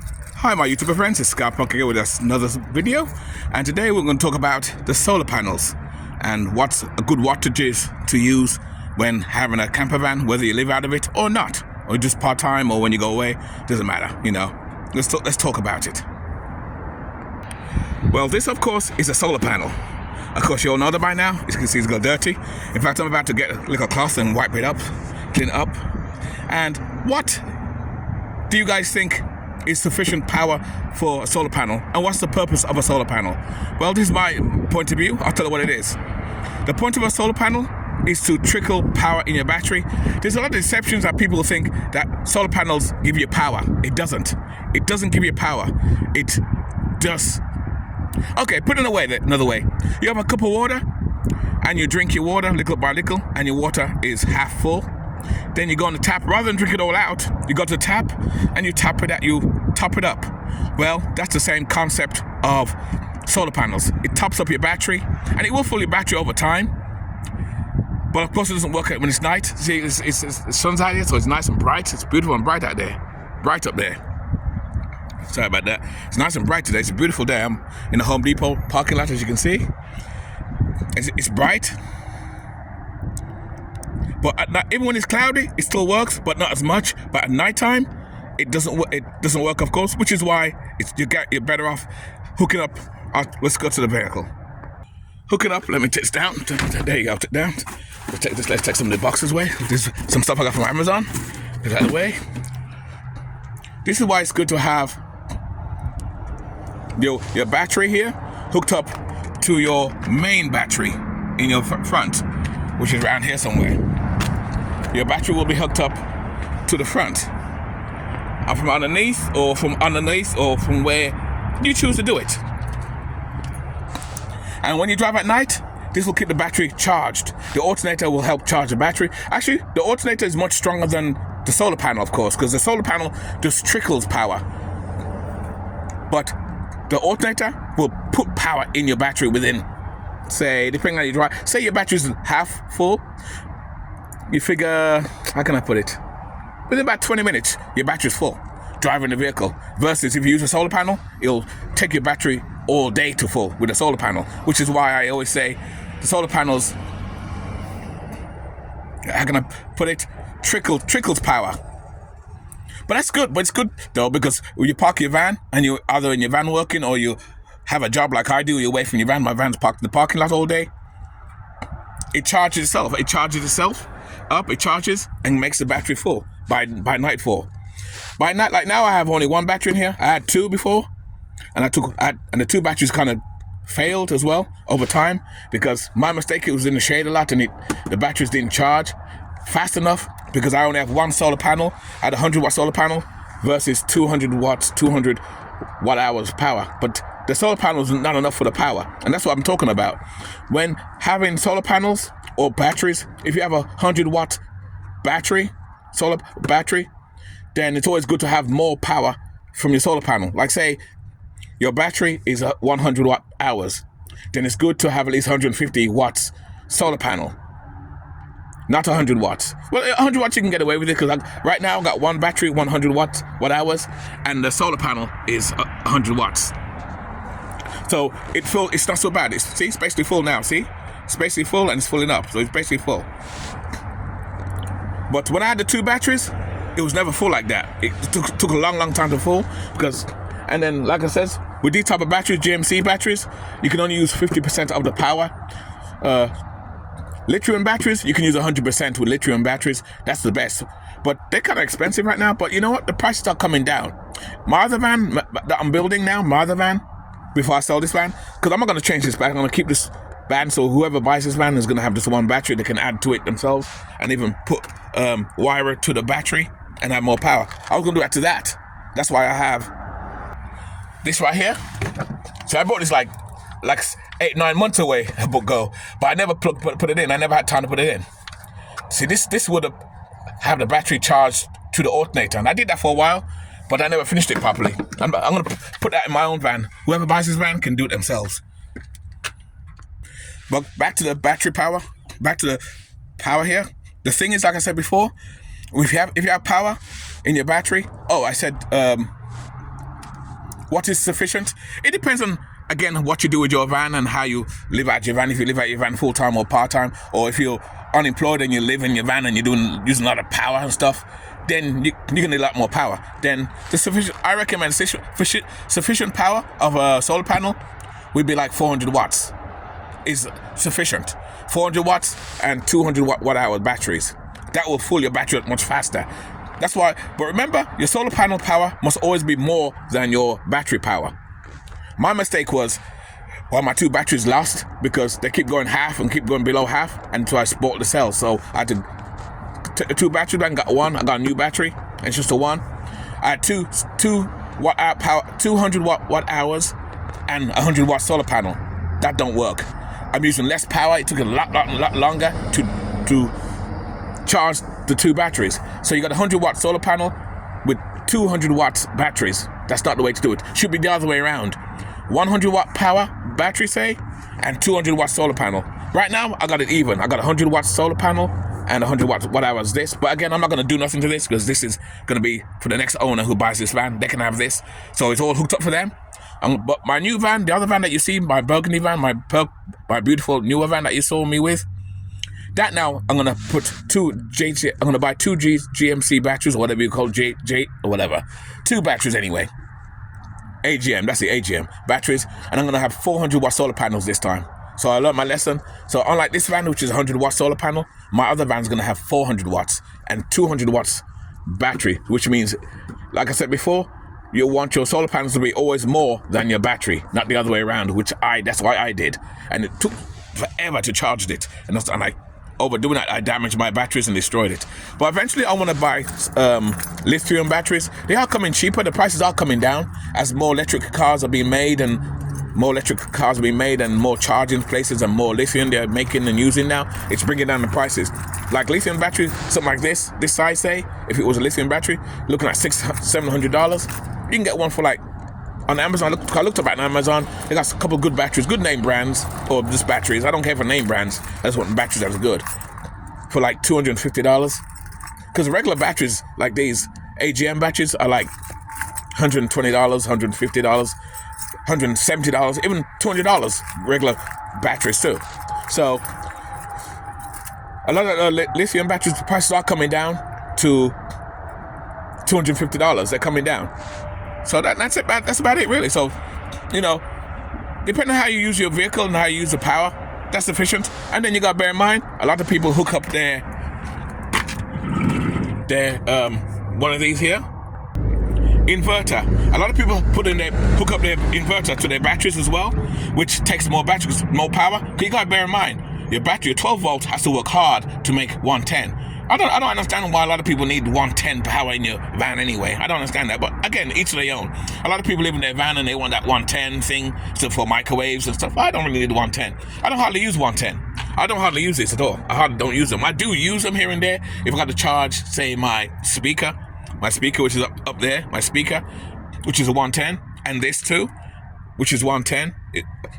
Hi my YouTuber friends, it's Scar Punk here with another video, and today we're going to talk about the solar panels and what's a good wattages to use when having a camper van, whether you live out of it or not, or just part-time or when you go away, doesn't matter, you know. Let's talk about it. Well, this of course is a solar panel. Of course you all know that by now. As you can see, it's got dirty. In fact, I'm about to get a little cloth and wipe it up, clean it up. And what do you guys think is sufficient power for a solar panel, and what's the purpose of a solar panel? Well, this is my point of view. I'll tell you what it is. The point of a solar panel is to trickle power in your battery. There's a lot of deceptions that people think that solar panels give you power. It doesn't. It doesn't give you power. It does. Okay, put it another way. You have a cup of water and you drink your water little by little and your water is half full. Then you go on the tap, rather than drink it all out, you go to the tap and you top it up. Well, that's the same concept of solar panels. It tops up your battery and it will fill your battery over time. But of course it doesn't work when it's night. See, it's sun's out here, so it's nice and bright. It's beautiful and bright out there. Bright up there. Sorry about that. It's nice and bright today. It's a beautiful day. I'm in the Home Depot parking lot, as you can see. It's bright. But at night, even when it's cloudy, it still works, but not as much. But at nighttime, it doesn't work, of course, which is why you're better off hooking up. Let's go to the vehicle. Hooking up. Let me take this down. There you go. Take it down. Let's take some of the boxes away. There's some stuff I got from Amazon. Get that away. This is why it's good to have your battery here hooked up to your main battery in your front, which is around here somewhere. Your battery will be hooked up to the front, and from underneath or from where you choose to do it. And when you drive at night, this will keep the battery charged. The alternator will help charge the battery. Actually, the alternator is much stronger than the solar panel, of course, because the solar panel just trickles power. But the alternator will put power in your battery within, say, depending on how you drive. Say your battery's half full. You figure, how can I put it? Within about 20 minutes, your battery's full, driving the vehicle. Versus if you use a solar panel, it'll take your battery all day to full with a solar panel, which is why I always say the solar panels, how can I put it? Trickles power. But that's good. But it's good though, because when you park your van and you're either in your van working or you have a job like I do, you're away from your van. My van's parked in the parking lot all day. It charges itself. It charges itself up. It charges and makes the battery full by nightfall. By night, like now, I have only one battery in here. I had two before, and and the two batteries kind of failed as well over time because my mistake. It was in the shade a lot, and the batteries didn't charge fast enough because I only have one solar panel. I had a 100-watt solar panel versus 200 watts, 200 watt hours power. But the solar panel is not enough for the power, and that's what I'm talking about. When having solar panels or batteries, if you have a 100-watt solar battery, then it's always good to have more power from your solar panel. Like say, your battery is 100 watt hours, then it's good to have at least 150 watts solar panel. Not 100 watts. Well, 100 watts you can get away with it because right now I've got one battery, 100 watt hours, and the solar panel is 100 watts. So it's not so bad. It's basically full now. See, it's basically full and it's filling up. So it's basically full. But when I had the two batteries, it was never full like that. It took a long time to full and then like I said, with these type of batteries, GMC batteries, you can only use 50% of the power. Lithium batteries, you can use 100% with lithium batteries. That's the best. But they're kind of expensive right now. But you know what? The prices are coming down. My other van that I'm building now, before I sell this van, because I'm not going to change this van. I'm going to keep this van, so whoever buys this van is going to have this one battery. They can add to it themselves and even put wire to the battery and have more power. I was going to do that to that. That's why I have this right here. So I bought this like 8-9 months away ago, but I never put it in. I never had time to put it in. See, this would have the battery charged to the alternator, and I did that for a while, but I never finished it properly. I'm going to put that in my own van. Whoever buys this van can do it themselves. But back to the battery power. Back to the power here. The thing is, like I said before, if you have power in your battery, I said What is sufficient? It depends on, again, what you do with your van and how you live out your van. If you live out your van full-time or part-time, or if you're unemployed and you live in your van and you're using a lot of power and stuff, then you're gonna need a lot more power. Then I recommend sufficient power of a solar panel would be like 400 watts is sufficient. 400 watts and 200 watt-hour batteries. That will fill your battery up much faster. That's why, but remember, your solar panel power must always be more than your battery power. My mistake was, well, my 2 batteries lost because they keep going half and keep going below half, and so I bought the cells. So I had to take the 2 batteries and got one. I got a new battery, and it's just a one. I had 200 watt hours and 100 watt solar panel. That don't work. I'm using less power. It took a lot longer to charge the 2 batteries. So you got a 100 watt solar panel with 200 watt batteries. That's not the way to do it. Should be the other way around. 100 watt power battery, say, and 200 watt solar panel. Right now, I got it even. I got a 100 watt solar panel and 100 watt hours this. But again, I'm not going to do nothing to this because this is going to be for the next owner who buys this van. They can have this. So it's all hooked up for them. But my new van, the other van that you see, my burgundy van, my beautiful newer van that you saw me with, that now I'm gonna put I'm gonna buy 2 GMC batteries, or whatever you call J or whatever. 2 batteries anyway. AGM, that's the AGM batteries, and I'm gonna have 400 watt solar panels this time. So I learned my lesson. So unlike this van, which is 100 watt solar panel, my other van's gonna have 400 watts and 200 watts battery, which means, like I said before, you want your solar panels to be always more than your battery, not the other way around, that's why I did. And it took forever to charge it. And I overdoing that, I damaged my batteries and destroyed it. But eventually I want to buy lithium batteries. They are coming cheaper. The prices are coming down as more electric cars are being made and more charging places and more lithium they're making and using now. It's bringing down the prices. Like lithium batteries, something like this size, say, if it was a lithium battery, looking at $700. You can get one for like, on Amazon, I looked up at Amazon, they got a couple good batteries, good name brands, or just batteries. I don't care for name brands, I just want batteries that are good. For like $250. Because regular batteries, like these AGM batteries, are like $120, $150, $170, even $200, regular batteries too. So, a lot of lithium batteries, the prices are coming down to $250. They're coming down. So that's it. That's about it, really. So, depending on how you use your vehicle and how you use the power, that's sufficient. And then you got to bear in mind, a lot of people hook up their one of these here, inverter. A lot of people hook up their inverter to their batteries as well, which takes more batteries, more power. But you got to bear in mind, your battery, your 12 volt, has to work hard to make 110. I don't understand why a lot of people need 110 power in your van anyway. I don't understand that. But again, each to their own. A lot of people live in their van and they want that 110 thing for microwaves and stuff. I don't really need 110. I don't hardly use 110. I don't hardly use this at all. I hardly don't use them. I do use them here and there. If I got to charge, say, my speaker, which is up there, my speaker, which is a 110, and this too, which is 110.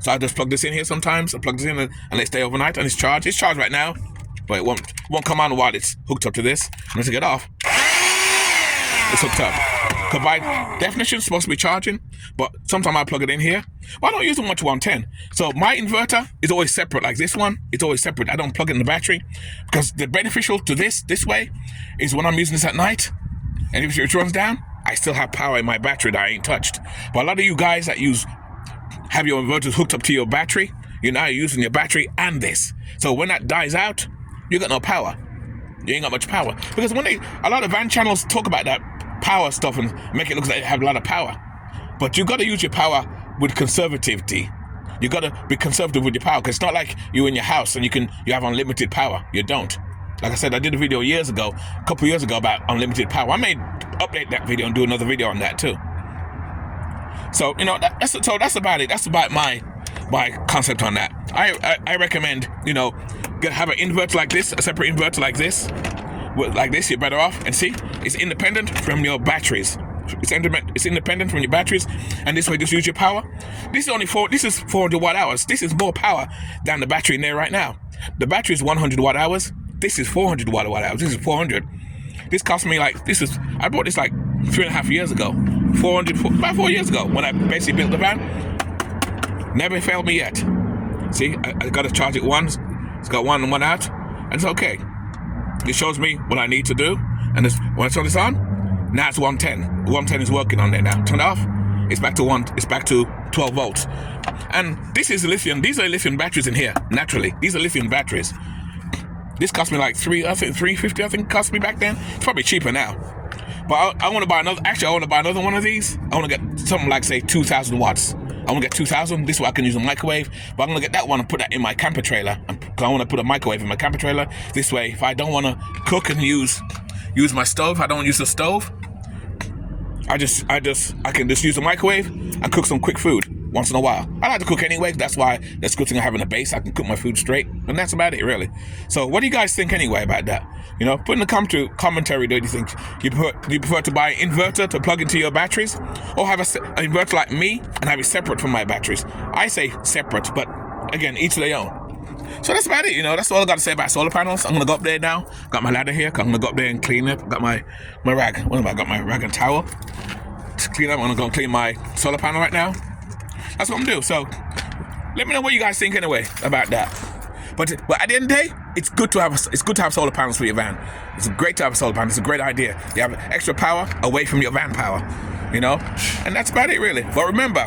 So I just plug this in here sometimes. I plug this in and let it stay overnight and it's charged. It's charged right now. But it won't come on while it's hooked up to this. Once I get off, it's hooked up. Because by definition, it's supposed to be charging, but sometimes I plug it in here. But I don't use them much 110. So my inverter is always separate, like this one. It's always separate. I don't plug it in the battery. Because the beneficial to this way is when I'm using this at night, and if it runs down, I still have power in my battery that I ain't touched. But a lot of you guys that have your inverters hooked up to your battery, you're now using your battery and this. So when that dies out, you got no power. You ain't got much power. Because a lot of van channels talk about that power stuff and make it look like they have a lot of power. But you got to use your power with conservativity. You got to be conservative with your power, because it's not like you're in your house and you have unlimited power. You don't. Like I said, I did a video a couple years ago about unlimited power. I may update that video and do another video on that too. So, that's about it. That's about my concept on that. I recommend, have an inverter like this, a separate inverter like this. Like this, you're better off. And see, it's independent from your batteries. It's independent from your batteries, and this way just use your power. This is 400 watt hours. This is more power than the battery in there right now. The battery is 100 watt hours. This is 400 watt hours. This is 400. This cost me I bought this like 3.5 years ago. about 4 years ago when I basically built the van. Never failed me yet. See, I got to charge it once. It's got one and one out, and it's okay. It shows me what I need to do, and when I turn this on, now it's 110. 110 is working on there now. Turn it off, it's back to 12 volts. And this is lithium. These are lithium batteries in here. Naturally, these are lithium batteries. This cost me like $350. I think it cost me back then. It's probably cheaper now. But I want to buy another. Actually, I want to buy another one of these. I want to get something like, say, 2,000 watts. I want to get 2,000. This way I can use a microwave. But I'm going to get that one and put that in my camper trailer. Because I want to put a microwave in my camper trailer. This way, if I don't want to cook and use my stove, I don't use the stove, I can just use the microwave and cook some quick food once in a while. I like to cook anyway. That's why that's a good thing I have in a base. I can cook my food straight. And that's about it, really. So what do you guys think anyway about that? You know, put in the commentary, do you think you prefer to buy an inverter to plug into your batteries, or have an inverter like me and have it separate from my batteries? I say separate, but again, each their own. So that's about it, you know. That's all I got to say about solar panels. I'm going to go up there now. Got my ladder here. I'm going to go up there and clean up. Got my rag. What have I got? My rag and towel. To clean up. I'm going to go and clean my solar panel right now. That's what I'm going to do. So let me know what you guys think anyway about that. But at the end of the day, it's good to have solar panels for your van. It's great to have a solar panel. It's a great idea. You have extra power away from your van power, you know. And that's about it, really. But remember,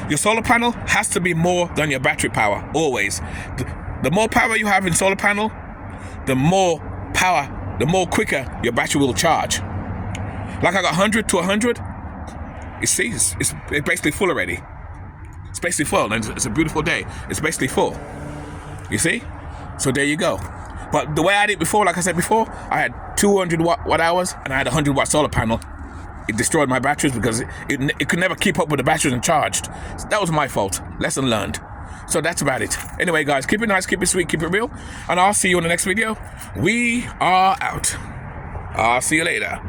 your solar panel has to be more than your battery power, always. The more power you have in solar panel, the more quicker your battery will charge. Like I got 100 to 100, it's basically full already. It's basically full, and it's a beautiful day. It's basically full. You see? So there you go. But the way I did before, like I said before, I had 200 watt hours and I had a 100 watt solar panel. It destroyed my batteries because it could never keep up with the batteries and charged. So that was my fault. Lesson learned. So that's about it. Anyway, guys, keep it nice, keep it sweet, keep it real. And I'll see you in the next video. We are out. I'll see you later.